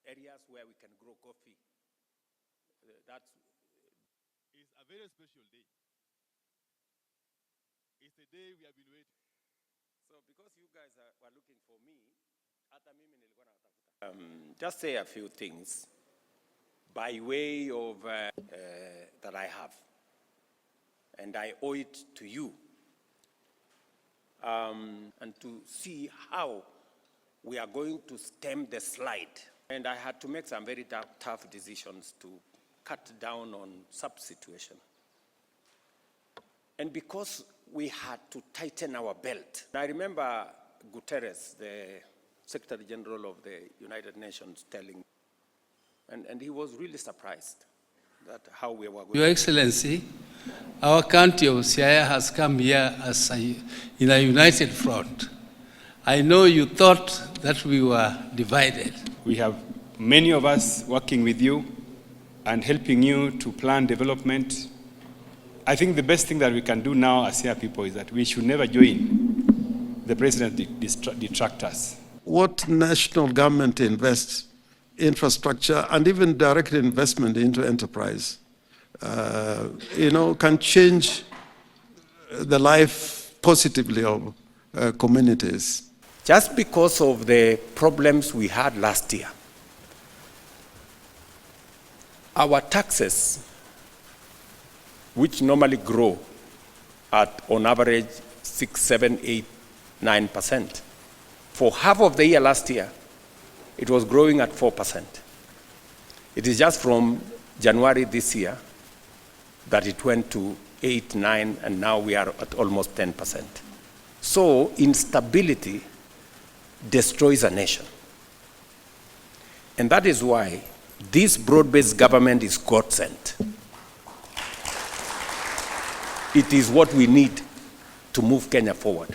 areas where we can grow coffee. That's It's a very special day. It's the day we have been waiting. so because you guys were looking for me, hata mimi nilikuwa natafuta. Just say a few things by way of that I have, and I owe it to you, and to see how we are going to stem the slide. And I had to make some very tough decisions to cut down on substitution. And because we had to tighten our belt. I remember Guterres, the Secretary General of the United Nations, telling, and he was really surprised that how we were going. Your Excellency, our county of Siaya has come here as in a united front. I know you thought that we were divided. We have many of us working with you and helping you to plan development. I think the best thing that we can do now as Siaya people is that we should never join the president's detractors. What national government invests, infrastructure, and even direct investment into enterprise, can change the life positively of communities. Just because of the problems we had last year, our taxes, which normally grow at on average 6, 7, 8, 9%. For half of the year last year, it was growing at 4%. It is just from January this year that it went to 8, 9, and now we are at almost 10%. So instability destroys a nation. And that is why this broad-based government is God-sent. It is what we need to move Kenya forward.